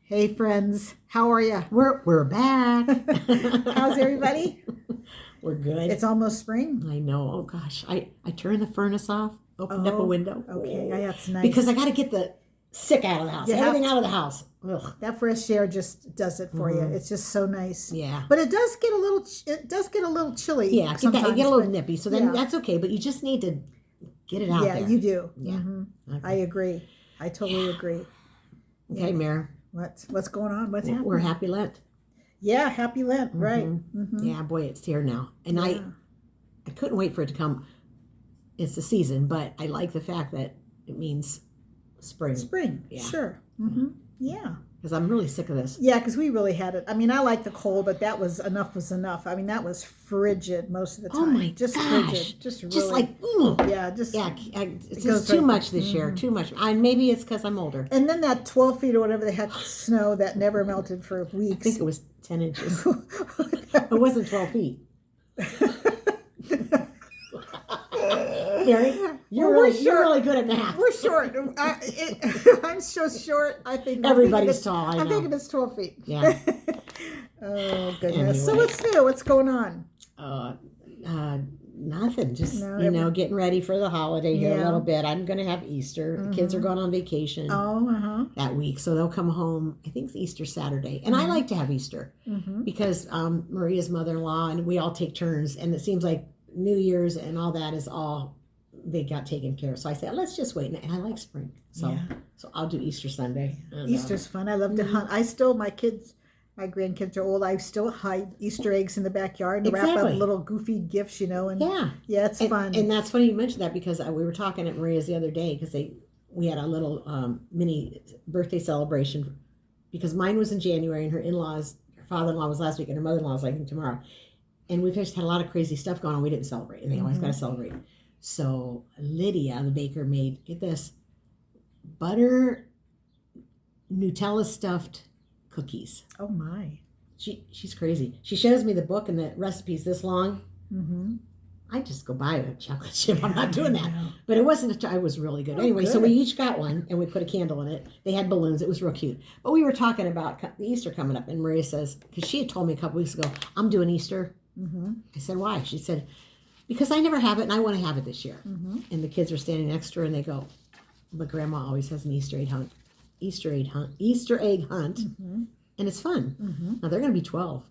Hey friends, how are you? We're back. How's everybody? We're good. It's almost spring. I know. Oh gosh, I turned the furnace off, opened up a window. Okay, that's nice. Because I got to get the sick out of the house. Everything out of the house. Ugh. That fresh air just does it for you. It's just so nice. Yeah. But it does get a little chilly. Yeah, get a little nippy. So then that's okay. But you just need to get it out there. Yeah, you do. Yeah. Okay. I agree. I totally agree. Okay, Mare. What's going on? What's happening? We're happy Lent. Yeah, happy Lent. Right. Yeah, boy, it's here now, and I couldn't wait for it to come. It's the season, but I like the fact that it means spring. Spring. Yeah. Sure. Yeah. Because I'm really sick of this. Yeah, because we really had it. I mean, I like the cold, but that was enough. I mean, that was frigid most of the time. Oh my just gosh. Frigid. Just really. Just like, it's just too much this year. Too much. Maybe it's because I'm older. And then that 12 feet or whatever the heck snow that never melted for weeks. I think it was 10 inches. It wasn't 12 feet. Mary, you're really good at math. We're short. I'm so short. I think everybody's tall. I'm thinking it's 12 feet. Yeah. Oh goodness. Anyway. So what's new? What's going on? Nothing. Just getting ready for the holiday here a little bit. I'm going to have Easter. The kids are going on vacation that week, so they'll come home. I think it's Easter Saturday, and I like to have Easter because Maria's mother-in-law and we all take turns, and it seems like New Year's and all that is all they got taken care of. So I said, let's just wait. And I like spring. So I'll do Easter Sunday. And, Easter's fun. I love to hunt. My grandkids are old. I still hide Easter eggs in the backyard and wrap up little goofy gifts, And it's fun. And that's funny you mentioned that because we were talking at Maria's the other day because we had a little mini birthday celebration because mine was in January and her father-in-law was last week and her mother-in-law is like tomorrow. And we've just had a lot of crazy stuff going on. We didn't celebrate, and they always got to celebrate. So Lydia, the baker, made, get this, butter Nutella stuffed cookies. Oh my! She's crazy. She shows me the book and the recipe's this long. I just go buy a chocolate chip. I'm not doing that. But it wasn't. It was really good. Anyway, so we each got one, and we put a candle in it. They had balloons. It was real cute. But we were talking about the Easter coming up, and Maria says, because she had told me a couple weeks ago, I'm doing Easter. I said, why? She said, because I never have it and I want to have it this year. And the kids are standing next to her and they go, but Grandma always has an Easter egg hunt. And it's fun. Now they're going to be 12.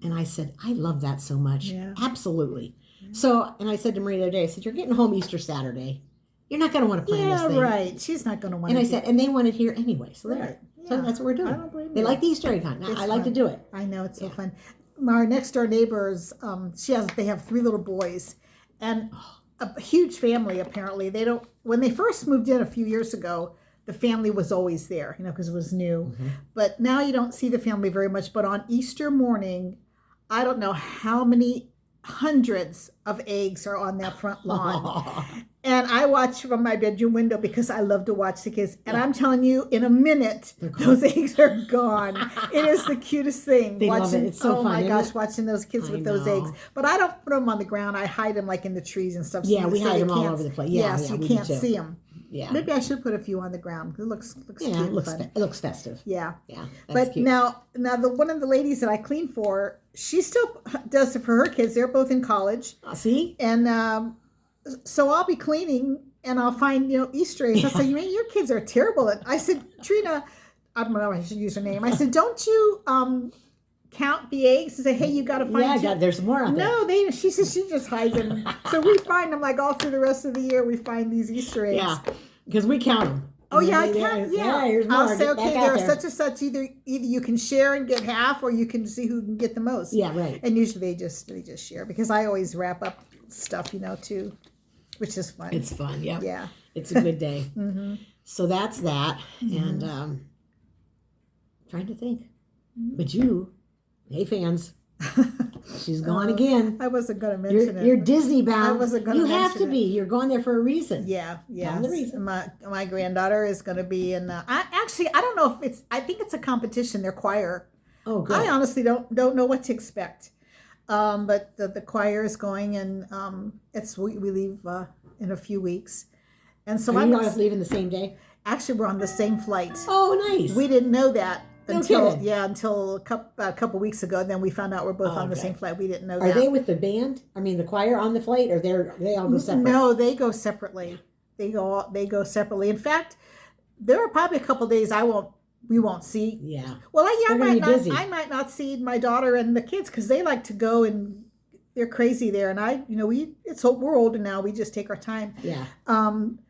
And I said, I love that so much. Yeah. Absolutely. So, and I said to Maria the other day, I said, you're getting home Easter Saturday. You're not going to want to plan this thing. Yeah, right. She's not going to want to. And I said, and they want it here anyway. So there. Yeah. So that's what we're doing. I don't blame you. They like the Easter egg hunt. I like to do it. I know, it's so fun. Our next door neighbors, they have 3 little boys, and a huge family. Apparently, when they first moved in a few years ago, the family was always there, because it was new. But now you don't see the family very much. But on Easter morning, I don't know how many hundreds of eggs are on that front lawn. And I watch from my bedroom window because I love to watch the kids. And I'm telling you, in a minute, those eggs are gone. It is the cutest thing. They love it. It's so fun. Oh my gosh, watching those kids with those eggs. But I don't put them on the ground. I hide them like in the trees and stuff. Yeah, we hide them all over the place. Yeah, so you can't see them. Yeah. Maybe I should put a few on the ground. It looks cute. It looks festive. Yeah. Yeah. But cute. now one of the ladies that I clean for, she still does it for her kids. They're both in college. See? And so I'll be cleaning and I'll find, Easter eggs. I say, your kids are terrible. I said, Trina, I don't know if I should use her name. I said, don't you count the eggs and say, hey, you got to find Yeah, there's more on there. No, she says she just hides them. So we find them like all through the rest of the year. We find these Easter eggs. Yeah, because we count them. Oh, yeah, I count. Yeah, here's more. I'll say, okay, there's such and such. Either you can share and get half, or you can see who can get the most. Yeah, right. And usually they just share because I always wrap up stuff, too, which is fun. It's fun. Yep. Yeah. It's a good day. So that's that. And trying to think. But hey, fans, she's gone again. I wasn't going to mention it. You're Disney bound. I wasn't going to mention it. You have to be. You're going there for a reason. Yeah. Tell the reason. My granddaughter is going to be in. I don't know if I think it's a competition. Their choir. Oh, good. I honestly don't know what to expect. But the choir is going, and we leave in a few weeks, and so Are you guys leaving the same day? Actually, we're on the same flight. Oh, nice. We didn't know that No until kidding. until a couple weeks ago. Then we found out we're both on the Okay. same flight. We didn't know Are that. they with the band? I mean, the choir on the flight, or they all go separate? No, they go separately. They go separately. In fact, there are probably a couple days we won't see. Yeah. Well, They're gonna be busy. I might not see my daughter and the kids because they like to go and they're crazy there. And we're older now. We just take our time. Yeah.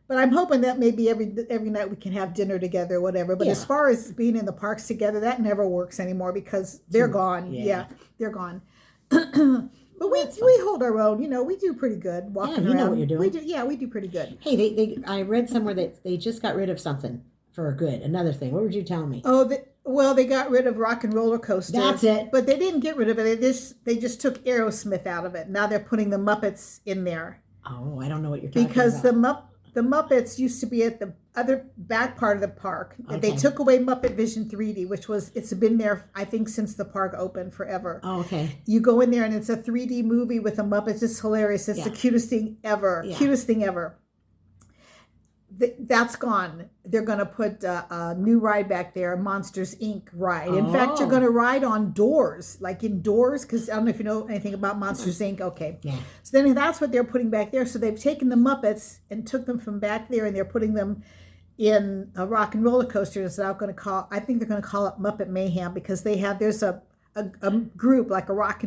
But I'm hoping that maybe every night we can have dinner together or whatever. But as Yeah. far as being in the parks together, that never works anymore because they're gone. Yeah. Yeah, they're gone. But we hold our own. We do pretty good walking you around. know what you're doing. We do pretty good. Hey, they I read somewhere that they just got rid of something for good. Another thing. What would you tell me? Oh, they got rid of Rock and Roller Coaster. That's it. But they didn't get rid of it. They just took Aerosmith out of it. Now they're putting the Muppets in there Oh, I don't know what you're talking because about. the Muppets used to be at the other back part of the park. Okay. They took away Muppet Vision 3D, it's been there I think since the park opened forever. Oh, okay. You go in there and it's a 3D movie with the Muppets. It's hilarious. It's the cutest thing ever. Yeah. Cutest thing ever. That's gone. They're going to put a new ride back there, Monsters Inc. ride. In fact, you're going to ride on doors, like indoors, because I don't know if you know anything about Monsters Inc. Okay. Yeah. So then that's what they're putting back there. So they've taken the Muppets and took them from back there and they're putting them in a Rock and Roller Coaster. I think they're going to call it Muppet Mayhem because there's a group, like a rock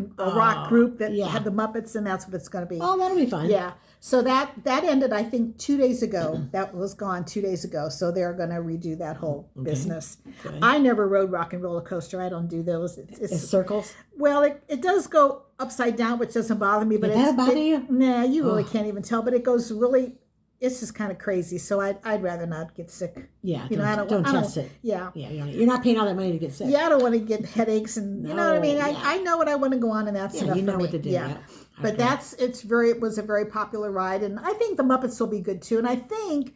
group that had the Muppets, and that's what it's going to be. Oh, that'll be fun. Yeah. So that ended, I think, 2 days ago. That was gone 2 days ago. So they're going to redo that whole business. Good. I never rode Rock and Roller Coaster. I don't do those. It's circles. Well, it does go upside down, which doesn't bother me. But That'll bother you? Nah, you really can't even tell. But it goes really. It's just kind of crazy. So I'd rather not get sick. Yeah. Don't test it. Yeah. Yeah. You're not paying all that money to get sick. Yeah, I don't want to get headaches and you know what I mean. No, I know what I want to go on, and that's enough you know for me. what to do. Yeah. Yeah. But Okay. it was a very popular ride, and I think the Muppets will be good too. And I think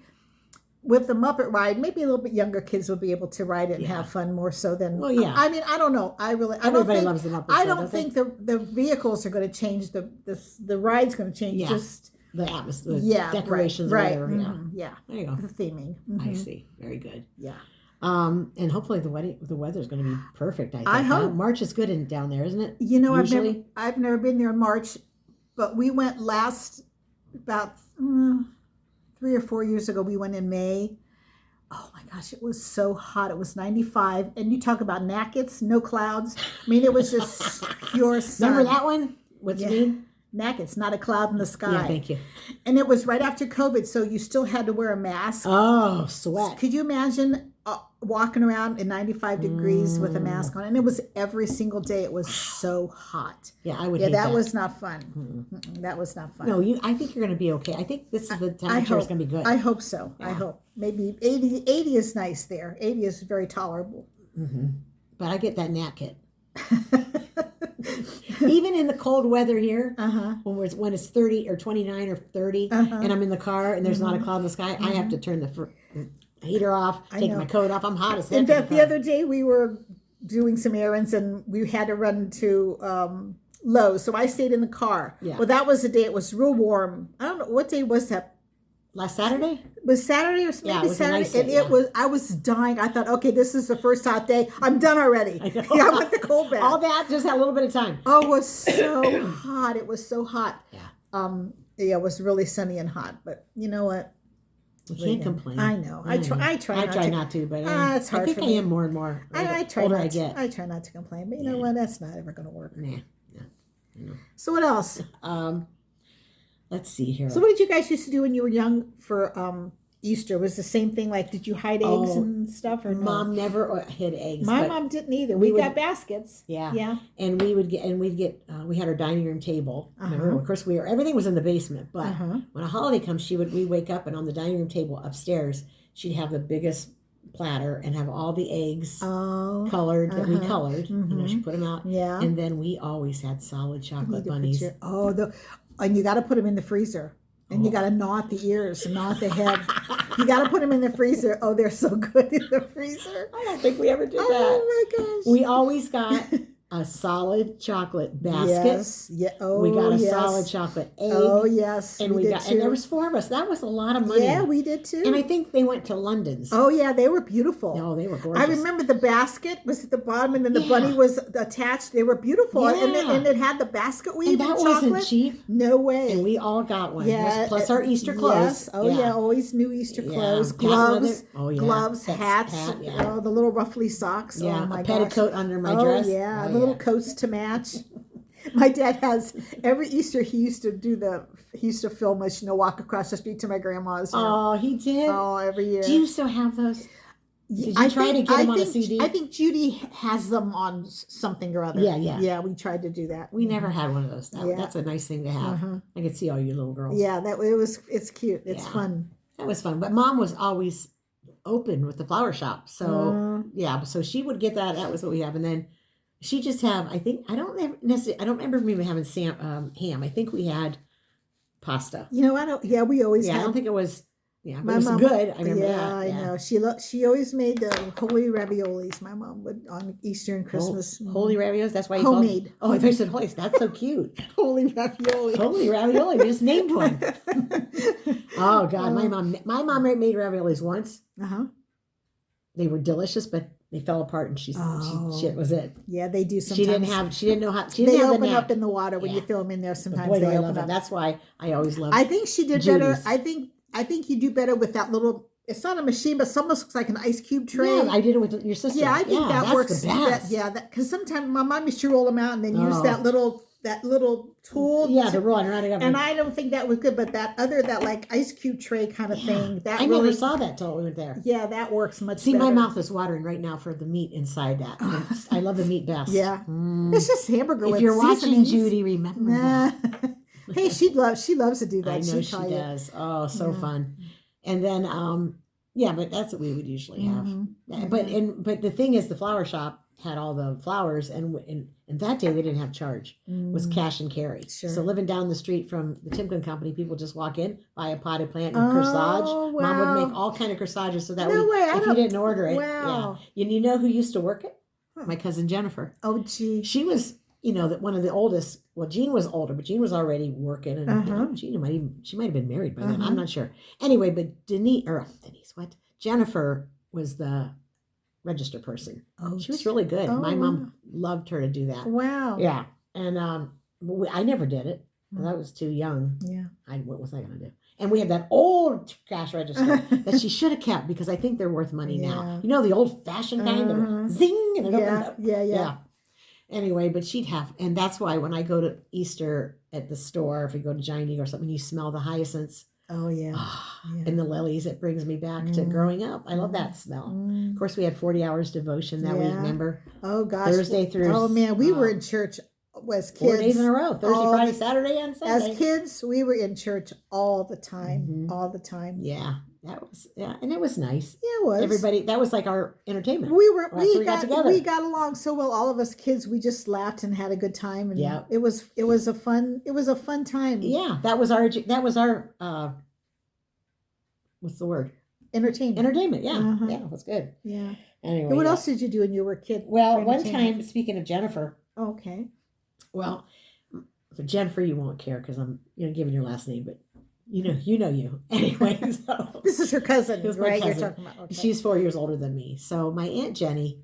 with the Muppet ride, maybe a little bit younger kids will be able to ride it and have fun more so than. Well, yeah. I mean, I don't know. Everybody loves the Muppets. I though, don't think the vehicles are going to change. The ride's going to change. Yeah. Just the atmosphere, decorations, right. or whatever. Mhm, yeah. There you go. The theming. I Mhm. see. Very good. Yeah. And hopefully the weather's going to be perfect. I think. I hope. March is good down there, isn't it? Usually? I've never been there in March, but we went about 3 or 4 years ago. We went in May. Oh my gosh, it was so hot. It was 95, and you talk about Nackets, no clouds. I mean, it was just pure sun. Remember that one? What's it mean? Nackets, not a cloud in the sky. Yeah, thank you. And it was right after COVID, so you still had to wear a mask. Oh, sweat. Could you imagine walking around in 95 degrees with a mask on? And it was every single day. It was so hot. Yeah, I would. Yeah, hate that was not fun. Mm-mm, that was not fun. No, I think you're going to be okay. I think this is the temperature is going to be good. I hope so. I hope. Maybe 80 is nice there. 80 is very tolerable. But I get that nap kit. Even in the cold weather here, when it's 30 or 29 or 30, and I'm in the car and there's not a cloud in the sky, I have to turn the heater off, take my coat off. I'm hot as heck. In fact, the other day we were doing some errands and we had to run to Lowe's, so I stayed in the car. Yeah. Well, that was the day. It was real warm. I don't know what day was that. Last Saturday? Was Saturday or maybe Yeah, it was a Saturday? nice And day, I was dying. I thought, okay, this is the first hot day. I'm done already. I know. Yeah, I want the cold bath. All that, just had a little bit of time. Oh, it was so hot. It was so hot. Yeah. Yeah, it was really sunny and hot. But you know what? You can't complain. I know. I try not to. But it's hard I think for I me. am more and more. I try older not I to. get. I try not to complain. But you know what? That's not ever going to work. Nah. So what else? Let's see here. So what did you guys used to do when you were young for Easter? Was the same thing like did you hide eggs and stuff or no? Mom never hid eggs. My but mom didn't either. We got baskets. Yeah. Yeah. And we'd get we had our dining room table. Remember, of course everything was in the basement, but when a holiday comes, we wake up and on the dining room table upstairs, she'd have the biggest platter and have all the eggs colored that we colored. You know, she put them out. Yeah. And then we always had solid chocolate bunnies. And you got to put them in the freezer. And you got to gnaw at the ears and gnaw at the head. You got to put them in the freezer. They're so good in the freezer. I don't think we ever did that. Oh my gosh. We always got a solid chocolate basket. Yes. Yeah. Oh, We got a yes. solid chocolate egg. Oh, yes. And we did too. and there was 4 of us. That was a lot of money. Yeah, we did too. And I think they went to London's. Oh, yeah, they were beautiful. Oh, they were gorgeous. I remember the basket was at the bottom, and then the Yeah. bunny was attached. They were beautiful, Yeah. and it had the basket weave And that chocolate. wasn't cheap. No way. And we all got one. Yeah, Plus our Easter clothes. Yes. Oh yeah. Always new Easter clothes, Patent leather. gloves, Oh, yeah. gloves, hats. Yeah. Oh, the little ruffly socks. Yeah, Oh my a petticoat under my gosh. dress. Oh yeah, Oh, the little yeah. coats to match. My dad has every Easter. He used to film us, walk across the street to my grandma's. Oh, he did. Oh, every year. Do you still have those? Did you I try think- to get I them on a think- CD? I think Judy has them on something or other. Yeah, yeah. Yeah, we tried to do that. We never had one of those. Yeah. That's a nice thing to have. Uh-huh. I could see all you little girls. Yeah, it's cute. It's Yeah. fun. That was fun. But Mom was always open with the flower shop. So yeah, so she would get that. That was what we have. And then she just have, I don't remember me having ham. I think we had pasta. I don't. Yeah, we always Yeah, I had. don't think it was. Yeah, but My it was mom- good. I remember yeah, that. I know. She always made the holy raviolis. My mom would on Easter and Christmas. Holy raviolis. That's why you Homemade. Called, oh, I thought you said holy. That's so cute. holy ravioli. Holy ravioli. We just named one. Oh God, my mom made raviolis once. Uh-huh. They were delicious, but they fell apart, and she was it. Yeah, they do sometimes. She didn't know how. She They didn't have open the knack. up in the water when you Yeah. throw them in there. But Sometimes boy, do they I open love it. up. That's why I always love. I think she did better. Judy's. I think you do better with that little. It's not a machine, but it almost looks like an ice cube tray. Yeah, I did it with your sister. Yeah, I think that that's works. The best. Because sometimes my mom used to roll them out and then use Oh. that little tool. Yeah, the rolling around together. And I don't think that was good, but that like ice cube tray kind of thing. That I really, never saw that till we went there. Yeah, that works much. See, better. my mouth is watering right now for the meat inside that. And I love the meat best. Yeah, Mm. it's just hamburger. If with you're watching seasonings. Judy, remember Nah. that. Hey, she loves to do that. I know she She'll tell you. does. Oh, so Yeah. fun. And then, yeah, but that's what we would usually have. Mhm. But the thing is, the flower shop had all the flowers, and that day they didn't have charge. It was cash and carry. Sure. So living down the street from the Timken Company, people just walk in, buy a potted plant and Oh, corsage. Mom wow. would make all kind of corsages so that No way, I if you don't- didn't order it, Wow. yeah. You know who used to work it? Huh. My cousin Jennifer. Oh, gee. She was, one of the oldest. Well, Jean was older, but Jean was already working, and Uh-huh. she might have been married by then. Uh-huh. I'm not sure. Anyway, but Jennifer was the register person. Oh, She was really good. Oh, My mom loved her to do that. Wow. Yeah, and I never did it. 'Cause I was too young. Yeah. What was I going to do? And we had that old cash register that she should have kept because I think they're worth money now. Yeah. The old fashioned kind Uh-huh. of zing and it opened Yeah. up. Yeah. Yeah. Yeah. Anyway, but she'd have, and that's why when I go to Easter at the store, if we go to Giant Eagle or something, you smell the hyacinths Oh, yeah. Yeah. and the lilies. It brings me back to growing up. I love that smell. Mm. Of course, we had 40 hours devotion that week, Yeah. remember? Oh, gosh. Thursday through. Oh, man. We were in church as kids. 4 days in a row. Thursday, all Friday, the- Saturday, and Sunday. As kids, we were in church all the time. Mhm. All the time. Yeah, and it was nice. Yeah, it was. Everybody, that was like our entertainment. We were That's what we got together. we got along so well. All of us kids, we just laughed and had a good time. And Yeah. it was a fun time. Yeah, that was our what's the word? Entertainment. Entertainment. Yeah, Uh-huh. yeah, that's good. Yeah. Anyway, And what yeah. else did you do when you were a kid? Well, for one entertainment? time, speaking of Jennifer, Okay. well, for Jennifer, you won't care because I'm giving your last name, but you know you anyway. So This is her cousin, This is my right? cousin. You're talking about. Okay. she's 4 years older than me. So my Aunt Jenny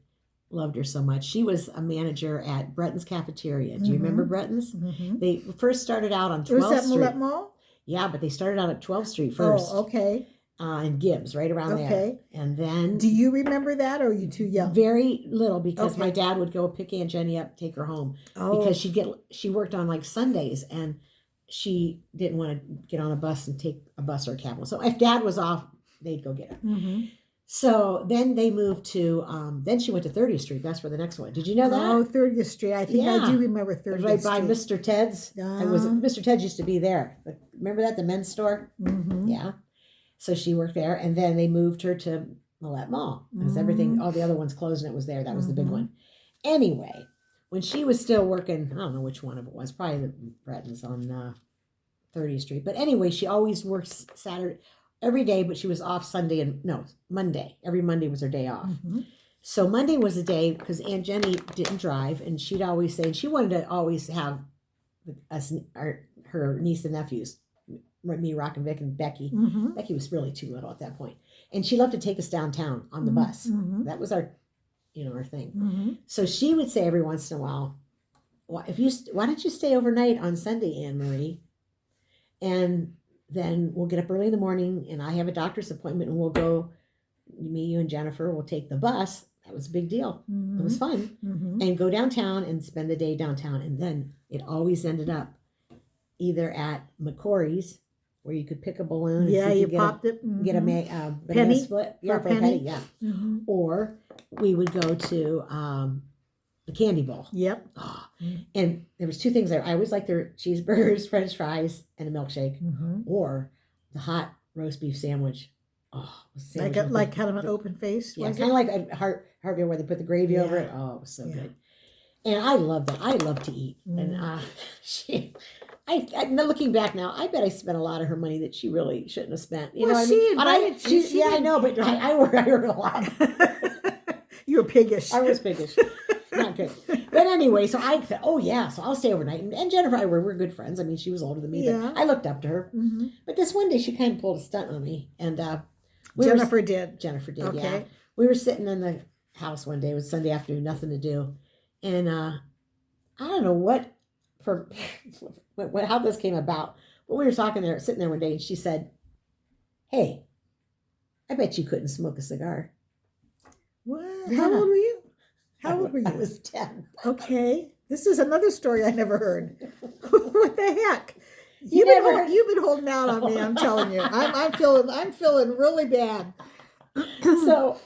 loved her so much. She was a manager at Breton's Cafeteria. Do you remember Breton's? Mhm. They first started out on Was 12th that Street. Millette Mall? Yeah, but they started out at 12th Street first. Oh, okay. In Gibbs, right around there. Okay. And then Do you remember that, or are you too young? very little because Okay. my dad would go pick Aunt Jenny up, take her home Oh, because she worked on like Sundays and she didn't want to get on a bus and take a bus or a cab. So if Dad was off, they'd go get her. Mhm. So then they moved to then she went to 30th Street. That's where the next one. Did you know that? Oh, 30th Street. I think I Yeah. do remember It 30th was right by Street. Mr. Ted's. Mr. Ted's used to be there. Remember that, the men's store? Mhm. Yeah. So she worked there, and then they moved her to Millette Mall because everything, all the other ones closed, and it was there. That was the big Mhm. one. Anyway, when she was still working, I don't know which one of it was, probably the Bretons on 30th Street. But anyway, she always worked Saturday every day, but she was off Sunday and no Monday. Every Monday was her day off. Mhm. So Monday was the day because Aunt Jenny didn't drive, and she'd always say, and she wanted to always have us, her niece and nephews, me, Rock and Vic, and Becky. Mm-hmm. Becky was really too little at that point, and she loved to take us downtown on the bus. Mm-hmm. That was our, our thing. Mm-hmm. So she would say every once in a while, why don't you stay overnight on Sunday, Anne Marie? And then we'll get up early in the morning, and I have a doctor's appointment, and we'll go. Me, you, and Jennifer will take the bus. That was a big deal. Mm-hmm. It was fun. Mm-hmm. And go downtown and spend the day downtown. And then it always ended up either at McCory's, where you could pick a balloon. And Yeah, see if you get popped a, it. Mm-hmm. Get a banana Penny? split. For Yeah, a for a penny. penny? Yeah. Mm-hmm. Or we would go to the Candy Bowl. Yep. Oh, and there was two things there. I always liked their cheeseburgers, French fries, and a milkshake, Mm-hmm. or the hot roast beef sandwich. Oh, Like kind of an open face. yeah, was kind it? of like a Harvey where they put the gravy over it. Oh, it was so good. And I love that. I love to eat. And looking back now, I bet I spent a lot of her money that she really shouldn't have spent. You know what I mean? invited you. She Yeah, I know, but I earned a lot. You were piggish. I was piggish. Not good. But anyway, so I thought, oh yeah, so I'll stay overnight. And Jennifer and I we're good friends. I mean, she was older than me, Yeah. but I looked up to her. Mm-hmm. But this one day, she kind of pulled a stunt on me, and Jennifer did. Jennifer did. Okay. Yeah. We were sitting in the house one day. It was Sunday afternoon, nothing to do, and I don't know how this came about, but we were sitting there one day, and she said, "Hey, I bet you couldn't smoke a cigar." What? Yeah. How old were you? How old were I you? was 10. Okay. This is another story I never heard. What the heck? You You've been holding out on me. I'm telling you. I'm feeling really bad. So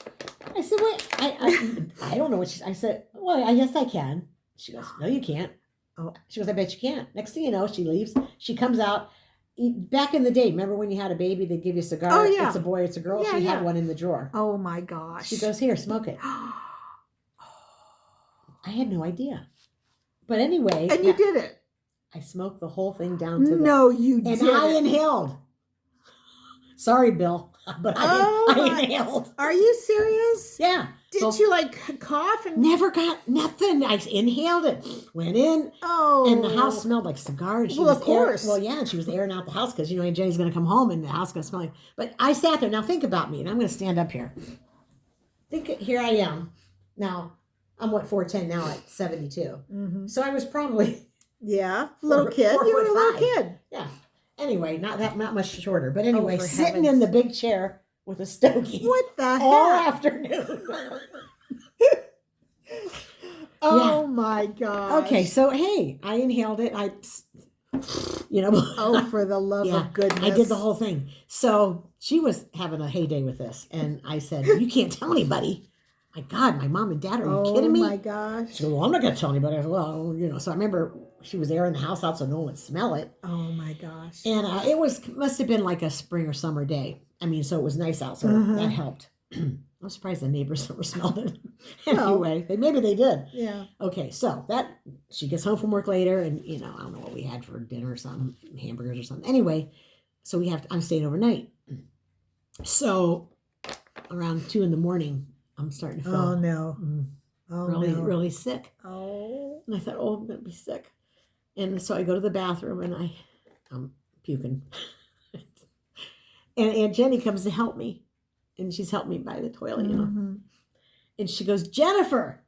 I said, "Wait, I don't know what I said. Well, I guess I can." She goes, "No, you can't." Oh. She goes, "I bet you can't." Next thing you know, she leaves. She comes out. Back in the day, remember when you had a baby, they'd give you a cigar? Oh, yeah. It's a boy, it's a girl. Yeah, She yeah. had one in the drawer. Oh my gosh. She goes, "Here, smoke it." I had no idea. But anyway. And you did it. I smoked the whole thing down to No, you and didn't. I inhaled. Sorry, Bill, but I inhaled. Are you serious? Yeah. Did you like cough and Never got nothing. I inhaled it. Went in. Oh. And the house smelled like cigar. And she Well, was of course. and she was airing out the house because, Aunt Jenny's going to come home and the house is going to smell like. But I sat there. Now think about me, and I'm going to stand up here. Here I am. Now, I'm 4'10" now at 72. Mm-hmm. So I was probably, Yeah, little kid. 4'5". You were a little kid. yeah. Anyway, not much shorter. But anyway, for sitting heavens. in the big chair with a stogie What the all heck? afternoon. Oh my gosh. Okay, so hey, I inhaled it. Oh, for the love Yeah, of goodness. I did the whole thing. So she was having a heyday with this. And I said, "You can't tell anybody." My God, my mom and dad, are you kidding me? Oh my gosh. She goes, "Well, I'm not going to tell anybody." I said, "Well, so I remember she was airing the house out so no one would smell it. Oh my gosh. And it must have been like a spring or summer day. I mean, so it was nice out, so that helped. I'm surprised the neighbors never smelled it. Anyway, maybe they did. Yeah. Okay, so she gets home from work later, and I don't know what we had for dinner or something, hamburgers or something. Anyway, so I'm staying overnight. So around 2 a.m, I'm starting to feel Oh no. Oh really, no. really sick. Oh. And I thought, oh, I'm gonna be sick. And so I go to the bathroom and I'm puking. And Aunt Jenny comes to help me. And she's helped me by the toilet, Mm-hmm. And she goes, Jennifer,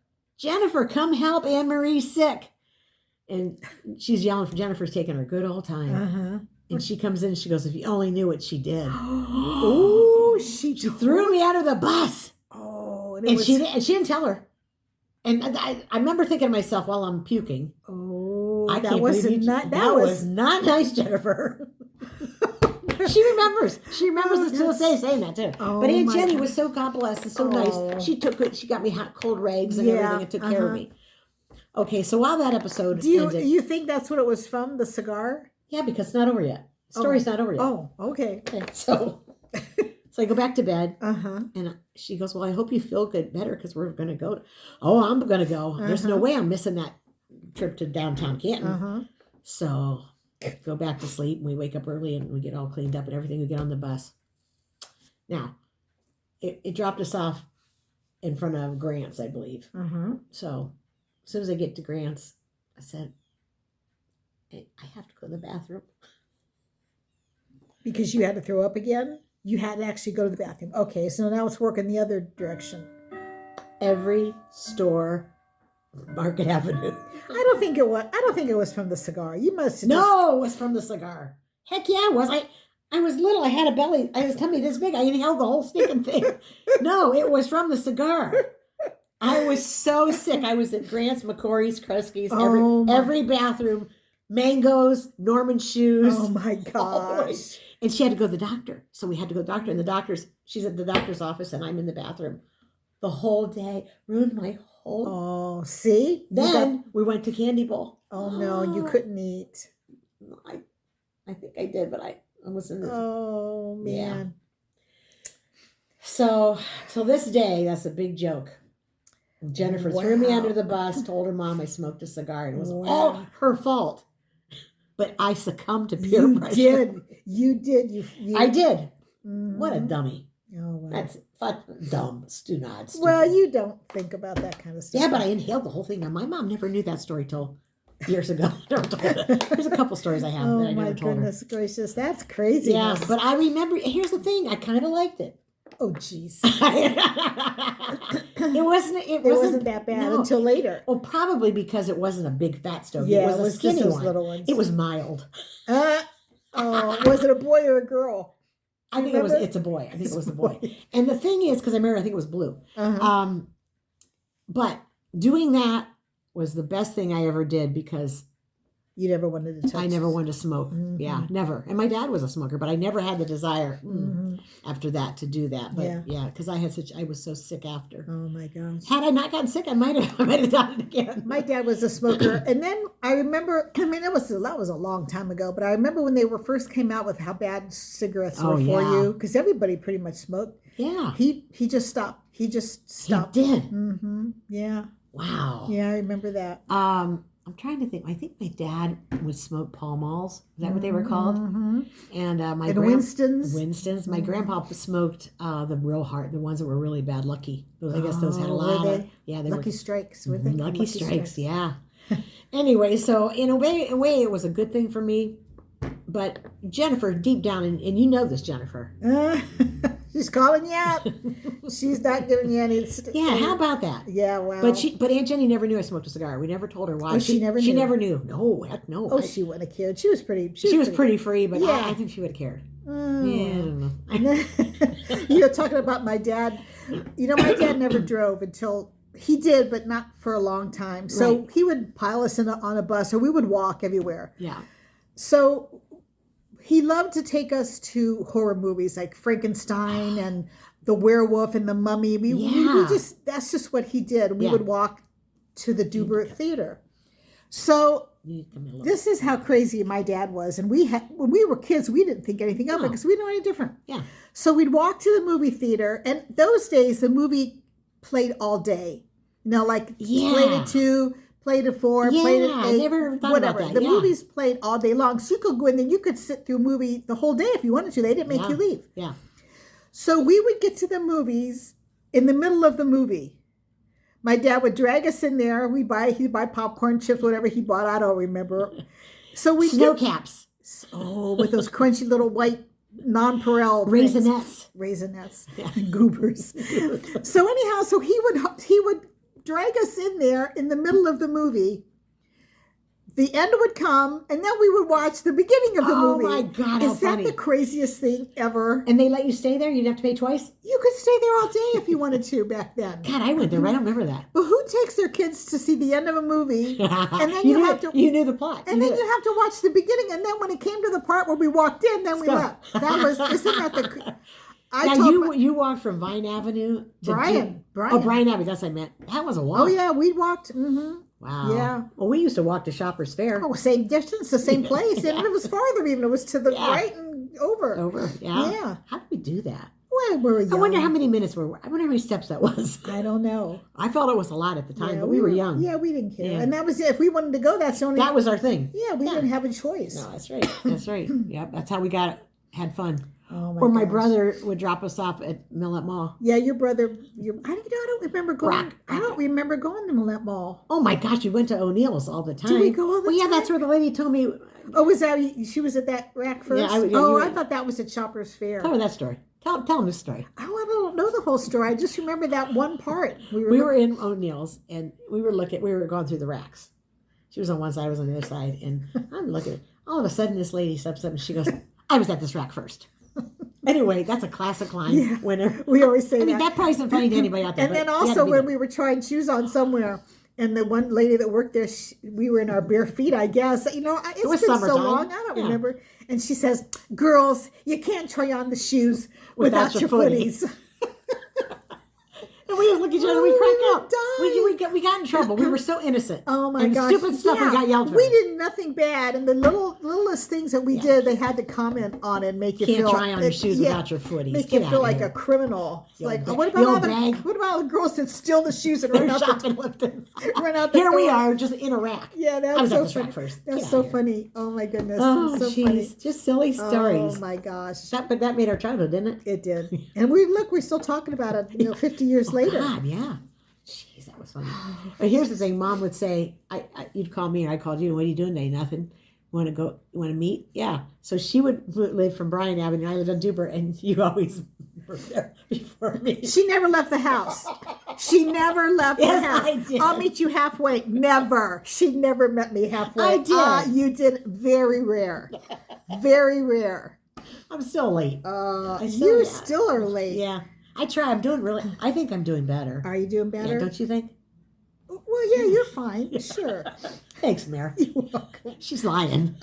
come help Anne Marie sick. And she's yelling for Jennifer's taking her good old time. Uh-huh. And she comes in and she goes, if you only knew what she did. Oh, she threw me out of the bus. Oh, And she didn't tell her. And I remember thinking to myself while I'm puking, oh, I that can't was believe not. that was not nice, Jennifer. She remembers. She remembers it to this day saying that too. Oh, but Aunt my Jenny God. was so God bless and so Oh. nice. She took it. She got me hot, cold rags and Yeah, everything and took care of me. Okay, so while that episode Do you ended, you think that's what it was from? The cigar? yeah, because it's not over yet. The story's not over yet. Oh, okay. Okay, so I go back to bed. Uh-huh. And she goes, well, I hope you feel better because we're going to go. Oh, I'm going to go. There's no way I'm missing that trip to downtown Canton. Uh-huh. So go back to sleep. And we wake up early and we get all cleaned up and everything. We get on the bus. Now, it dropped us off in front of Grant's, I believe. Mm-hmm. So as soon as I get to Grant's, I said, "Hey, I have to go to the bathroom." Because you had to throw up again? You had to actually go to the bathroom. Okay, so now it's working the other direction. Every store, Market Avenue. I don't think it was from the cigar. You must have No, it was from the cigar. Heck yeah, it was. I was little. I had a belly. I was tummy this big. I inhaled the whole stinking thing. No, it was from the cigar. I was so sick. I was at Grant's, McCory's, Kresge's, every bathroom. Mangoes, Norman Shoes. Oh my gosh. And she had to go to the doctor. So we had to go to the doctor. And she's at the doctor's office and I'm in the bathroom. The whole day. Ruined my whole. Oh, see? Then we went to Candy Bowl. Oh no, you couldn't eat. I think I did, but I was in the. Oh man. Yeah. So till this day, that's a big joke. Jennifer threw me under the bus, told her mom I smoked a cigar, and it was all her fault. But I succumbed to peer pressure. You did. I did. Mm-hmm. What a dummy. Oh, wow. That's dumb. Stupid. Well, you don't think about that kind of stuff. Yeah, but I inhaled the whole thing. Now, my mom never knew that story till years ago. Never told her. There's a couple stories I have that I never told her. Oh, my goodness gracious. That's crazy. Yeah, but I remember, here's the thing. I kind of liked it. Oh, jeez. It wasn't that bad until later. Well, probably because it wasn't a big fat stogie. Yeah, it was a skinny just one. Little ones. It was mild. Was it a boy or a girl? I think it's a boy. I think it was a boy. And the thing is, because I remember, I think it was blue. Uh-huh. But doing that was the best thing I ever did because you never wanted to touch. I never wanted to smoke. Mm-hmm. Yeah, never. And my dad was a smoker, but I never had the desire after that to do that. But yeah, because I was so sick after. Oh my gosh. Had I not gotten sick, I might have done it again. My dad was a smoker. And then I remember, that was a long time ago, but I remember when they first came out with how bad cigarettes were for you. Because everybody pretty much smoked. Yeah. He just stopped. He stopped. He did. Mm-hmm. Yeah. Wow. Yeah, I remember that. I'm trying to think. I think my dad would smoke Pall Malls. Is that what they were called? Mm-hmm. And Winston's. Winston's. My grandpa smoked the real hard, the ones that were really bad. Lucky. I guess those had a lot of. Yeah, they Lucky were Strikes. Were they? Lucky Strikes. Yeah. Anyway, so in a way, it was a good thing for me. But Jennifer, deep down, and you know this, Jennifer. She's calling you out. She's not giving you any. Yeah, how about that? Yeah, well. But Aunt Jenny never knew I smoked a cigar. We never told her why. Oh, she never knew. She never knew. No, heck no. Oh, she wouldn't have cared. She was pretty. She was pretty free, but yeah. I think she would have cared. Oh. Yeah, I don't know. Talking about my dad. My dad never drove until he did, but not for a long time. So he would pile us on a bus, or we would walk everywhere. Yeah. So he loved to take us to horror movies like Frankenstein and the Werewolf and the Mummy. That's just what he did. We would walk to the Dubert Theater. So this is how crazy my dad was. And when we were kids, we didn't think anything of it because we didn't know any different. Yeah. So we'd walk to the movie theater, and those days the movie played all day. Played at 2, played at 4, played at 8, never thought whatever. about that. The movies played all day long. So you could go in there, you could sit through a movie the whole day if you wanted to. They didn't make you leave. Yeah. So we would get to the movies in the middle of the movie. My dad would drag us in there. He'd buy popcorn, chips, whatever he bought. I don't remember. So we snow caps. Oh, with those crunchy little white nonpareil Raisinets. Yeah. Goobers. So anyhow, he would drag us in there in the middle of the movie. The end would come, and then we would watch the beginning of the movie. Oh my God, how funny. Is that the craziest thing ever? And they let you stay there? You didn't have to pay twice? You could stay there all day if you wanted to back then. God, I went there. I don't remember that. But who takes their kids to see the end of a movie, and then you knew the plot. And then you have to watch the beginning, and then when it came to the part where we walked in, then we left. Isn't that the... You walked from Vine Avenue to Brian. Oh, Bryan Avenue. That's what I meant. That was a walk. Oh, yeah. We walked. Mm-hmm. Wow. Yeah. Well, we used to walk to Shoppers Fair. Oh, same distance, the same place. And it was farther even. It was to the right and over. Over, yeah. Yeah. How did we do that? Well, we were young. I wonder how many minutes I wonder how many steps that was. I don't know. I felt it was a lot at the time, but we were young. Yeah, we didn't care. Yeah. And that was it. If we wanted to go, that's the only... That was our thing. Yeah, we didn't have a choice. No, that's right. That's right. Yep, that's how we had fun. Oh Or my gosh. brother would drop us off at Millet Mall. Yeah, your brother. I don't remember going. Rock. I don't remember going to Millette Mall. Oh my gosh, we went to O'Neill's all the time. Did we go all the well, yeah, time? that's where the lady told me. Oh, was that she was at that rack first? Yeah, you oh, were- I thought that was at Shoppers Fair. Tell her that story. Tell him this story. Oh, I don't know the whole story. I just remember that one part. We were in O'Neill's and we were going through the racks. She was on one side, I was on the other side, and I'm looking. All of a sudden, this lady steps up and she goes, "I was at this rack first." Anyway, that's a classic line. Yeah. Winner. We always say I mean, that probably isn't funny to anybody out there. And but then you had also to be when there. we were trying shoes on somewhere, and the one lady that worked there, we were in our bare feet, I guess. You know, it's was been so summertime. long, I don't Yeah. remember. And she says, "Girls, you can't try on the shoes Without without, your your footies." footies." And we just look at each other and we crack Oh, up. We got in trouble. We were so innocent. Oh my and gosh! stupid stuff we Yeah. got yelled for. We did nothing bad, and the littlest things that we did, they had to comment on and make you Can't feel try on your shoes without your footies. Make Get you out feel of like here. a criminal. You Like, old ba- what you about all old the bag. what about all the girls that steal the shoes and run out the shoplifting. run out the Here we door? are, just in a rack. Yeah, that's I was so at this funny. rack first. That's Get so out of here. funny. Oh my goodness. Oh, so funny. jeez. Just silly stories. Oh my gosh. But that made our childhood, didn't it? It did. And we're still talking about it, 50 years later. God, yeah. Jeez, that was funny. But here's the thing: Mom would say, "You'd call me, or I called you. What are you doing today? Nothing. Want to go? Want to meet? Yeah." So she would live from Bryan Avenue. I lived on Duber, and you always were there before me. She never left the house. She never left Yes, the house. I did. I'll meet you halfway. Never. She never met me halfway. I did. You did. Very rare. Very rare. I'm still late. You yeah. still are late. Yeah, I try. I'm doing really. I think I'm doing better. Are you doing Yeah, better? don't you think? Well, yeah, you're fine. Sure. Thanks, Mare. You're welcome. She's lying.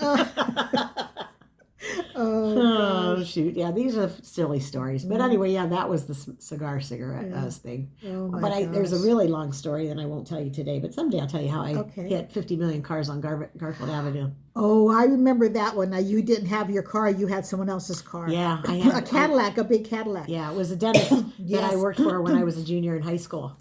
Oh, shoot. Yeah, these are silly stories. But anyway, yeah, that was the cigarette thing. Oh my But there's a gosh. really long story that I won't tell you today. But someday I'll tell you how I Okay. hit 50 million cars on Garfield Avenue. Oh, I remember that one. Now, you didn't have your car. You had someone else's car. Yeah, I A had Cadillac, a big Cadillac. Yeah, it was a dentist that I Yes. worked for when I was a junior in high school.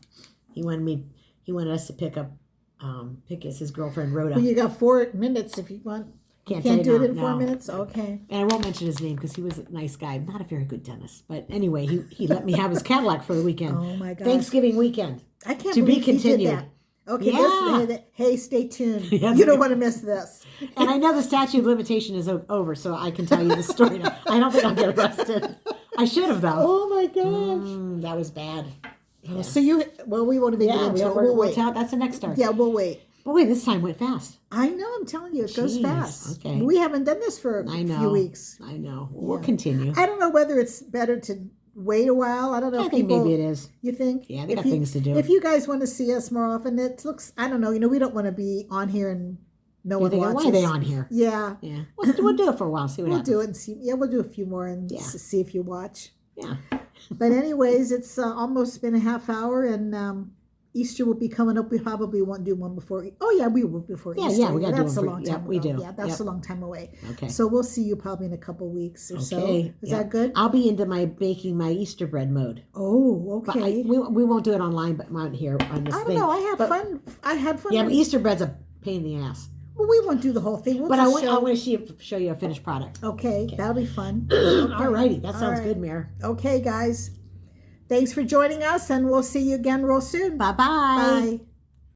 He wanted us to pick his girlfriend Rhoda. Well, you got 4 minutes if you want. Can't Can't say do no, it in 4 no. minutes? Okay. And I won't mention his name because he was a nice guy, not a very good dentist. But anyway, he let me have his Cadillac for the weekend. Oh my gosh. Thanksgiving weekend. I can't To be believe he did continued. that. Okay, Yeah. hey, stay tuned. Yeah. You don't want to miss this. And I know the statute of limitation is over, so I can tell you the story now. I don't think I'll get arrested. I should have, though. Oh my gosh. That was bad. So we won't even get Yeah, into it. We'll wait. that's the next story. Yeah, we'll wait. But wait, this time went fast. I know, I'm telling you, it goes Jeez, fast. okay. We haven't done this for I a know. few weeks. I know. We'll Yeah. continue. I don't know whether it's better to wait a while. I don't know I if think people, maybe it is. you think? Yeah, they If got you- things to do. If you guys want to see us more often, it looks, I don't know, we don't want to be on here and no You one think, watches. why are they on here? Yeah. Yeah. We'll do it for a while, see what We'll happens. do it and see. Yeah, we'll do a few more and Yeah. see if you watch. Yeah. But anyways, it's almost been a half hour, and Easter will be coming up. We probably won't do one before. Oh yeah, we will before Yeah, Easter. yeah, we gotta do That's one a for- long yeah, time. we ago. do. Yeah, that's Yep. a long time away. Okay. So we'll see you probably in a couple weeks or so. Okay. Is yeah. that good? I'll be into baking my Easter bread mode. Oh, But okay. we won't do it online, but on here on this I don't thing. know. I had But- fun. I had fun. Yeah, but Easter bread's a pain in the ass. Well, we won't do the whole thing. We'll But I just want show. to show you a finished product. Okay, that'll be fun. Alrighty, that All sounds right. good, Mare. Okay, guys. Thanks for joining us, and we'll see you again real soon. Bye-bye. Bye.